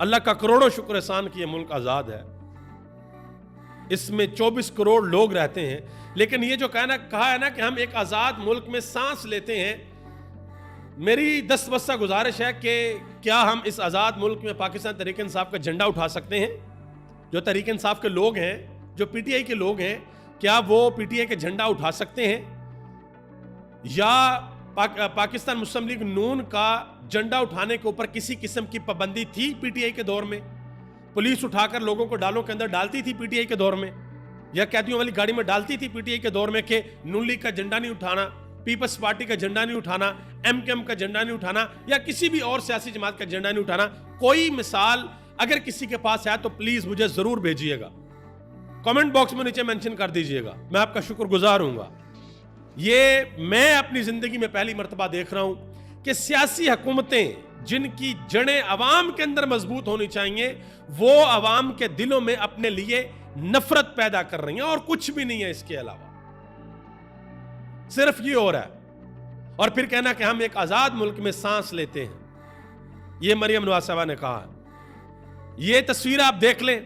اللہ کا کروڑوں شکر احسان کہ یہ ملک آزاد ہے. اس میں 24 کروڑ لوگ رہتے ہیں. لیکن یہ جو کہا ہے نا کہ ہم ایک آزاد ملک میں سانس لیتے ہیں, میری دست بستہ گزارش ہے کہ کیا ہم اس آزاد ملک میں پاکستان تحریک انصاف کا جھنڈا اٹھا سکتے ہیں؟ جو تحریک انصاف کے لوگ ہیں, جو پی ٹی آئی کے لوگ ہیں, کیا وہ پی ٹی آئی کے جھنڈا اٹھا سکتے ہیں؟ یا پاکستان مسلم لیگ نون کا جھنڈا اٹھانے کے اوپر کسی قسم کی پابندی تھی پی ٹی آئی کے دور میں؟ پولیس اٹھا کر لوگوں کو ڈالوں کے اندر ڈالتی تھی پی ٹی آئی کے دور میں, یا قیدیوں والی گاڑی میں ڈالتی تھی پی ٹی آئی کے دور میں کہ نون لیگ کا جھنڈا نہیں اٹھانا, پیپلز پارٹی کا جھنڈا نہیں اٹھانا, ایم کے ایم کا جھنڈا نہیں اٹھانا, یا کسی بھی اور سیاسی جماعت کا جھنڈا نہیں اٹھانا؟ کوئی مثال اگر کسی کے پاس ہے تو پلیز مجھے ضرور بھیجیے گا, کامنٹ باکس میں نیچے مینشن کر دیجیے گا, میں آپ کا شکر گزار ہوں گا. یہ میں اپنی زندگی میں پہلی مرتبہ دیکھ رہا ہوں کہ سیاسی حکومتیں جن کی جڑیں عوام کے اندر مضبوط ہونی چاہیے, وہ عوام کے دلوں میں اپنے لیے نفرت پیدا کر رہی ہیں, اور کچھ بھی نہیں ہے اس کے علاوہ, صرف یہ ہو رہا ہے. اور پھر کہنا کہ ہم ایک آزاد ملک میں سانس لیتے ہیں. یہ مریم نواز صاحبہ نے کہا. یہ تصویر آپ دیکھ لیں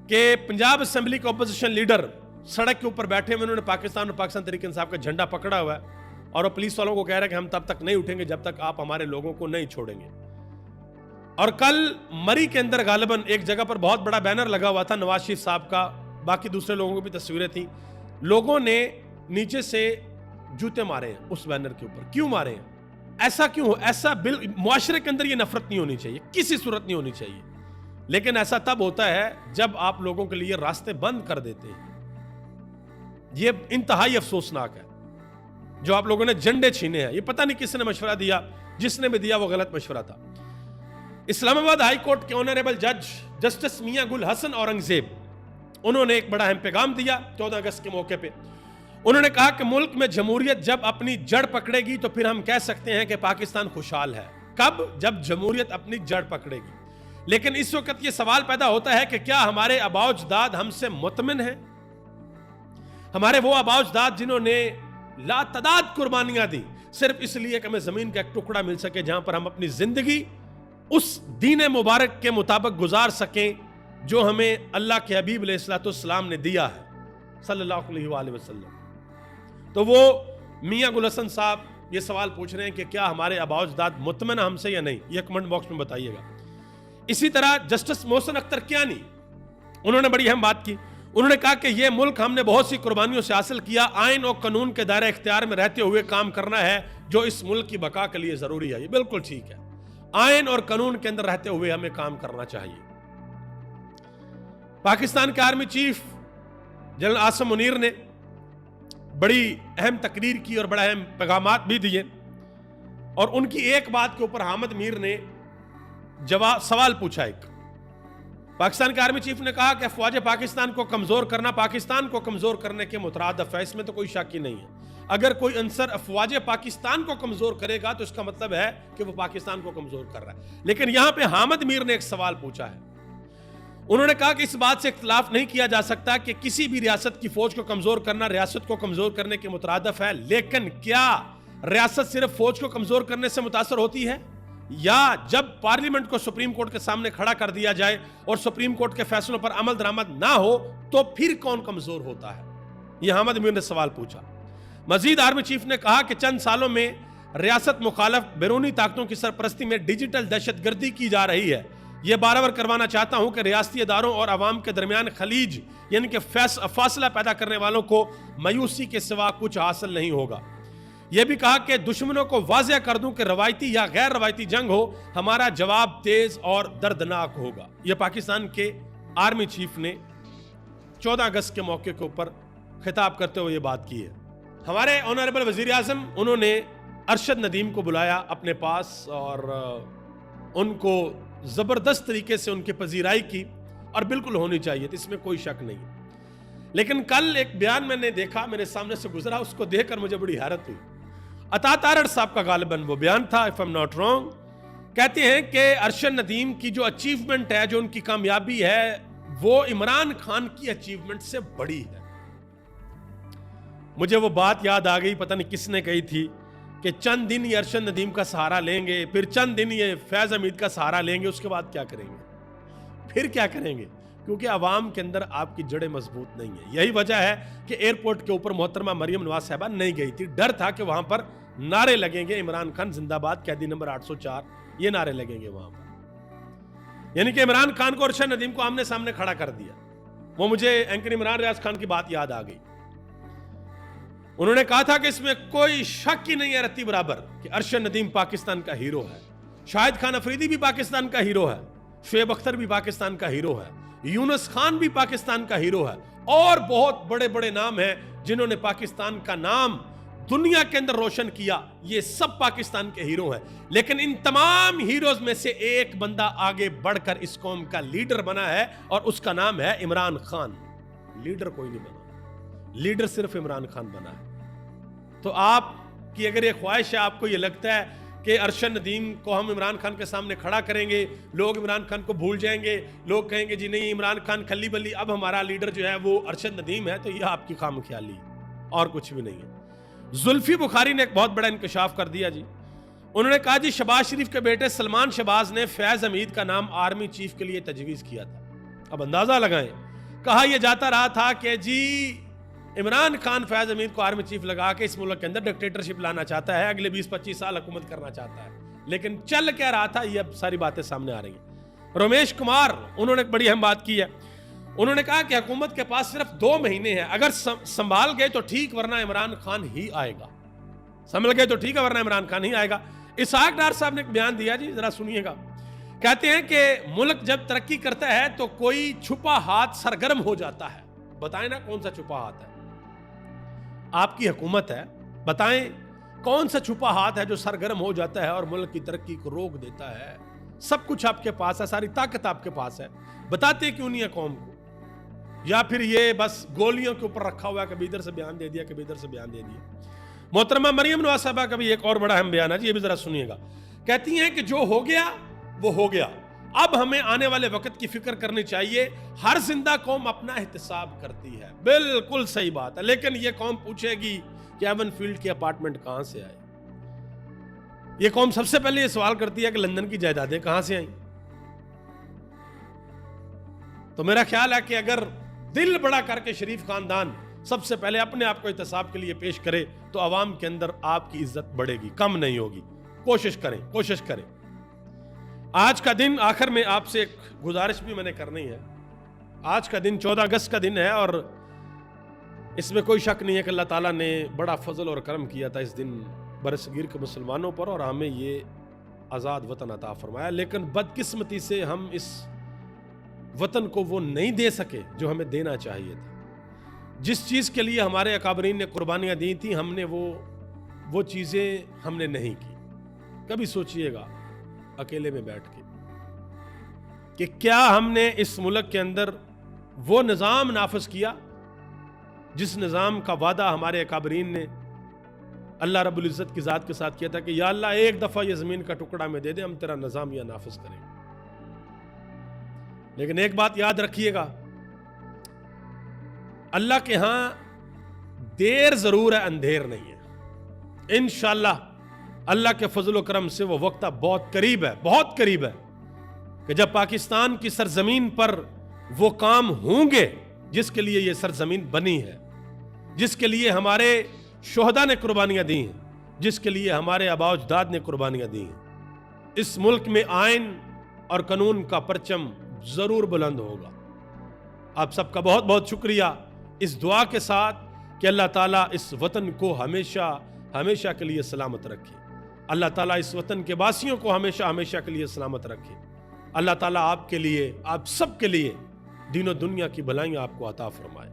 کہ پنجاب اسمبلی کے اپوزیشن لیڈر سڑک کے اوپر بیٹھے ہوئے, انہوں نے پاکستان اور پاکستان تحریک انصاف کا جھنڈا پکڑا ہوا ہے, اور وہ پولیس والوں کو کہہ رہا ہے کہ ہم تب تک نہیں اٹھیں گے جب تک آپ ہمارے لوگوں کو نہیں چھوڑیں گے. اور کل مری کے اندر غالباً ایک جگہ پر بہت بڑا بینر لگا ہوا تھا نواز شریف صاحب کا, باقی دوسرے لوگوں کو بھی تصویریں تھیں. لوگوں نے نیچے سے جوتے مارے ہیں اس بینر کے اوپر. کیوں مارے ہیں؟ ایسا کیوں ہو؟ ایسا معاشرے کے اندر یہ نفرت نہیں ہونی چاہیے, کسی صورت نہیں ہونی چاہیے. لیکن ایسا تب ہوتا ہے جب آپ لوگوں کے لیے راستے بند کر دیتے ہیں. یہ انتہائی افسوسناک ہے جو آپ لوگوں نے جھنڈے چھینے ہیں. یہ پتہ نہیں کس نے مشورہ دیا, جس نے بھی دیا وہ غلط مشورہ تھا. اسلام آباد ہائی کورٹ کے آنریبل جج جسٹس میاں گل حسن اورنگزیب, انہوں نے ایک بڑا اہم پیغام دیا 14 اگست کے موقع پہ. انہوں نے کہا کہ ملک میں جمہوریت جب اپنی جڑ پکڑے گی تو پھر ہم کہہ سکتے ہیں کہ پاکستان خوشحال ہے. کب؟ جب جمہوریت اپنی جڑ پکڑے گی. لیکن اس وقت یہ سوال پیدا ہوتا ہے کہ کیا ہمارے آباء و اجداد ہم سے مطمئن ہیں؟ ہمارے وہ آباء و اجداد جنہوں نے لا تعداد قربانیاں دی صرف اس لیے کہ ہمیں زمین کا ایک ٹکڑا مل سکے جہاں پر ہم اپنی زندگی اس دین مبارک کے مطابق گزار سکیں جو ہمیں اللہ کے حبیب علیہ الصلوۃ والسلام نے دیا ہے صلی اللہ علیہ وآلہ وسلم. تو وہ میاں گل حسن صاحب یہ سوال پوچھ رہے ہیں کہ کیا ہمارے آباء و اجداد مطمئن ہم سے یا نہیں؟ یہ کمنٹ باکس میں بتائیے گا. اسی طرح جسٹس محسن اختر کیانی, انہوں نے بڑی اہم بات کی. انہوں نے کہا کہ یہ ملک ہم نے بہت سی قربانیوں سے حاصل کیا, آئین اور قانون کے دائرہ اختیار میں رہتے ہوئے کام کرنا ہے جو اس ملک کی بقا کے لیے ضروری ہے. یہ بالکل ٹھیک ہے, آئین اور قانون کے اندر رہتے ہوئے ہمیں کام کرنا چاہیے. پاکستان کے army chief general Asim Munir نے بڑی اہم تقریر کی اور بڑا اہم پیغامات بھی دیے, اور ان کی ایک بات کے اوپر حامد میر نے سوال پوچھا. ایک پاکستان کے آرمی چیف نے کہا کہ افواج پاکستان کو کمزور کرنا پاکستان کو کمزور کرنے کے مترادف ہے, اس میں تو کوئی شک ہی نہیں ہے. اگر کوئی عنصر افواج پاکستان کو کمزور کرے گا تو اس کا مطلب ہے کہ وہ پاکستان کو کمزور کر رہا ہے. لیکن یہاں پہ حامد میر نے ایک سوال پوچھا ہے. انہوں نے کہا کہ اس بات سے اختلاف نہیں کیا جا سکتا کہ کسی بھی ریاست کی فوج کو کمزور کرنا ریاست کو کمزور کرنے کے مترادف ہے, لیکن کیا ریاست صرف فوج کو کمزور کرنے سے متاثر ہوتی ہے, یا جب پارلیمنٹ کو سپریم کورٹ کے سامنے کھڑا کر دیا جائے اور سپریم کورٹ کے فیصلوں پر عمل درآمد نہ ہو تو پھر کون کمزور ہوتا ہے؟ یہ حامد میر نے سوال پوچھا. مزید آرمی چیف نے کہا کہ چند سالوں میں ریاست مخالف بیرونی طاقتوں کی سرپرستی میں ڈیجیٹل دہشت گردی کی جا رہی ہے. یہ بارآور کروانا چاہتا ہوں کہ ریاستی اداروں اور عوام کے درمیان خلیج یعنی کہ فاصلہ پیدا کرنے والوں کو مایوسی کے سوا کچھ حاصل نہیں ہوگا. یہ بھی کہا کہ دشمنوں کو واضح کر دوں کہ روایتی یا غیر روایتی جنگ ہو, ہمارا جواب تیز اور دردناک ہوگا. یہ پاکستان کے آرمی چیف نے 14 اگست کے موقع کے اوپر خطاب کرتے ہوئے یہ بات کی ہے. ہمارے آنریبل وزیر اعظم انہوں نے ارشد ندیم کو بلایا اپنے پاس اور ان کو زبردست طریقے سے ان کی پذیرائی کی, اور بالکل ہونی چاہیے, اس میں کوئی شک نہیں. لیکن کل ایک بیان میں نے دیکھا, میرے سامنے سے گزرا, اس کو دیکھ کر مجھے بڑی حیرت ہوئی. عطا تارڑ صاحب کا غالباً وہ بیان تھا, if I'm not wrong. کہتے ہیں کہ ارشد ندیم کی جو اچیومنٹ ہے, جو ان کی کامیابی ہے, وہ عمران خان کی اچیومنٹ سے بڑی ہے. مجھے وہ بات یاد آ گئی, پتہ نہیں کس نے کہی تھی کہ چند دن یہ ارشد ندیم کا سہارا لیں گے، پھر چند دن یہ فیض حمید کا سہارا لیں گے، اس کے بعد کیا کریں گے؟ پھر کیا کریں گے؟ کیونکہ عوام کے اندر آپ کی جڑیں مضبوط نہیں ہیں۔ یہی وجہ ہے کہ ایئرپورٹ کے اوپر محترمہ مریم نواز صاحبہ نہیں گئی تھی، ڈر تھا کہ وہاں پر نعرے لگیں گے، عمران خان زندہ باد، قیدی نمبر 804، یہ نعرے لگیں گے وہاں پر۔ یعنی کہ عمران خان کو اور ارشد ندیم کو آمنے سامنے کھڑا کر دیا۔ وہ مجھے اینکر عمران ریاض خان کی بات یاد آ گئی، انہوں نے کہا تھا کہ اس میں کوئی شک ہی نہیں ہے رتی برابر کہ ارشد ندیم پاکستان کا ہیرو ہے، شاہد خان افریدی بھی پاکستان کا ہیرو ہے، شعیب اختر بھی پاکستان کا ہیرو ہے، یونس خان بھی پاکستان کا ہیرو ہے، اور بہت بڑے بڑے نام ہیں جنہوں نے پاکستان کا نام دنیا کے اندر روشن کیا، یہ سب پاکستان کے ہیرو ہیں۔ لیکن ان تمام ہیروز میں سے ایک بندہ آگے بڑھ کر اس قوم کا لیڈر بنا ہے، اور اس کا نام ہے عمران خان۔ لیڈر کوئی نہیں بنا، لیڈر صرف عمران خان بنا ہے۔ تو آپ کی اگر یہ خواہش ہے، آپ کو یہ لگتا ہے کہ ارشد ندیم کو ہم عمران خان کے سامنے کھڑا کریں گے، لوگ عمران خان کو بھول جائیں گے، لوگ کہیں گے جی نہیں عمران خان کھلی بلی، اب ہمارا لیڈر جو ہے وہ ارشد ندیم ہے، تو یہ آپ کی خام خیالی اور کچھ بھی نہیں ہے۔ زلفی بخاری نے ایک بہت بڑا انکشاف کر دیا جی، انہوں نے کہا جی شہباز شریف کے بیٹے سلمان شہباز نے فیض حمید کا نام آرمی چیف کے لیے تجویز کیا تھا۔ اب اندازہ لگائیں، کہا یہ جاتا رہا تھا کہ جی عمران خان فیض حمید کو آرمی چیف لگا کے اس ملک کے اندر ڈکٹیٹرشپ لانا چاہتا ہے، اگلے 20-25 سال حکومت کرنا چاہتا ہے، لیکن چل کیا رہا تھا یہ اب ساری باتیں سامنے آ رہی ہیں۔ رمیش کمار انہوں نے ایک بڑی اہم بات کی ہے، انہوں نے کہا کہ حکومت کے پاس صرف 2 مہینے ہیں، اگر سنبھال گئے تو ٹھیک ورنہ عمران خان ہی آئے گا، سنبھل گئے تو ٹھیک ہے ورنہ عمران خان ہی آئے گا۔ اسحاق ڈار صاحب نے ایک بیان دیا جی، ذرا سنیے گا، کہتے ہیں کہ ملک جب ترقی کرتا ہے تو کوئی چھپا ہاتھ سرگرم ہو جاتا ہے، بتائیں نا کون سا چھپا ہاتھ ہے؟ آپ کی حکومت ہے، بتائیں کون سا چھپا ہاتھ ہے جو سرگرم ہو جاتا ہے اور ملک کی ترقی کو روک دیتا ہے؟ سب کچھ آپ کے پاس ہے، ساری طاقت آپ کے پاس ہے، بتاتے کیوں نہیں ہے قوم کو؟ یا پھر یہ بس گولیوں کے اوپر رکھا ہوا ہے، کبھی ادھر سے بیان دے دیا، کبھی ادھر سے بیان دے دیا۔ محترمہ مریم نواز صاحبہ کا بھی ایک اور بڑا اہم بیان ہے جی، یہ بھی ذرا سنیے گا، کہتی ہیں کہ جو ہو گیا وہ ہو گیا، اب ہمیں آنے والے وقت کی فکر کرنی چاہیے، ہر زندہ قوم اپنا احتساب کرتی ہے۔ بالکل صحیح بات ہے، لیکن یہ قوم پوچھے گی کہ ایون فیلڈ کی اپارٹمنٹ کہاں سے آئے؟ یہ قوم سب سے پہلے یہ سوال کرتی ہے کہ لندن کی جائیدادیں کہاں سے آئیں؟ تو میرا خیال ہے کہ اگر دل بڑا کر کے شریف خاندان سب سے پہلے اپنے آپ کو احتساب کے لیے پیش کرے تو عوام کے اندر آپ کی عزت بڑھے گی، کم نہیں ہوگی۔ کوشش کریں۔ آج کا دن آخر میں آپ سے ایک گزارش بھی میں نے کرنی ہے۔ آج کا دن 14 اگست کا دن ہے، اور اس میں کوئی شک نہیں ہے کہ اللہ تعالیٰ نے بڑا فضل اور کرم کیا تھا اس دن برصغیر کے مسلمانوں پر، اور ہمیں یہ آزاد وطن عطا فرمایا، لیکن بدقسمتی سے ہم اس وطن کو وہ نہیں دے سکے جو ہمیں دینا چاہیے تھا۔ جس چیز کے لیے ہمارے اکابرین نے قربانیاں دی تھیں، ہم نے وہ چیزیں ہم نے نہیں کی۔ کبھی سوچئے گا اکیلے میں بیٹھ کے کہ کیا ہم نے اس ملک کے اندر وہ نظام نافذ کیا جس نظام کا وعدہ ہمارے اکابرین نے اللہ رب العزت کی ذات کے ساتھ کیا تھا کہ یا اللہ ایک دفعہ یہ زمین کا ٹکڑا میں دے دے، ہم تیرا نظام یہ نافذ کریں گے۔ لیکن ایک بات یاد رکھیے گا، اللہ کے ہاں دیر ضرور ہے، اندھیر نہیں ہے۔ انشاءاللہ اللہ کے فضل و کرم سے وہ وقت بہت قریب ہے کہ جب پاکستان کی سرزمین پر وہ کام ہوں گے جس کے لیے یہ سرزمین بنی ہے، جس کے لیے ہمارے شہداء نے قربانیاں دی ہیں، جس کے لیے ہمارے آباء و اجداد نے قربانیاں دی ہیں۔ اس ملک میں آئین اور قانون کا پرچم ضرور بلند ہوگا۔ آپ سب کا بہت بہت شکریہ، اس دعا کے ساتھ کہ اللہ تعالیٰ اس وطن کو ہمیشہ کے لیے سلامت رکھے، اللہ تعالیٰ اس وطن کے واسیوں کو ہمیشہ کے لیے سلامت رکھے، اللہ تعالیٰ آپ کے لیے، آپ سب کے لیے دین و دنیا کی بھلائیاں آپ کو عطا فرمائے۔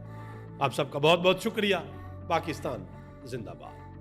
آپ سب کا بہت بہت شکریہ۔ پاکستان زندہ باد۔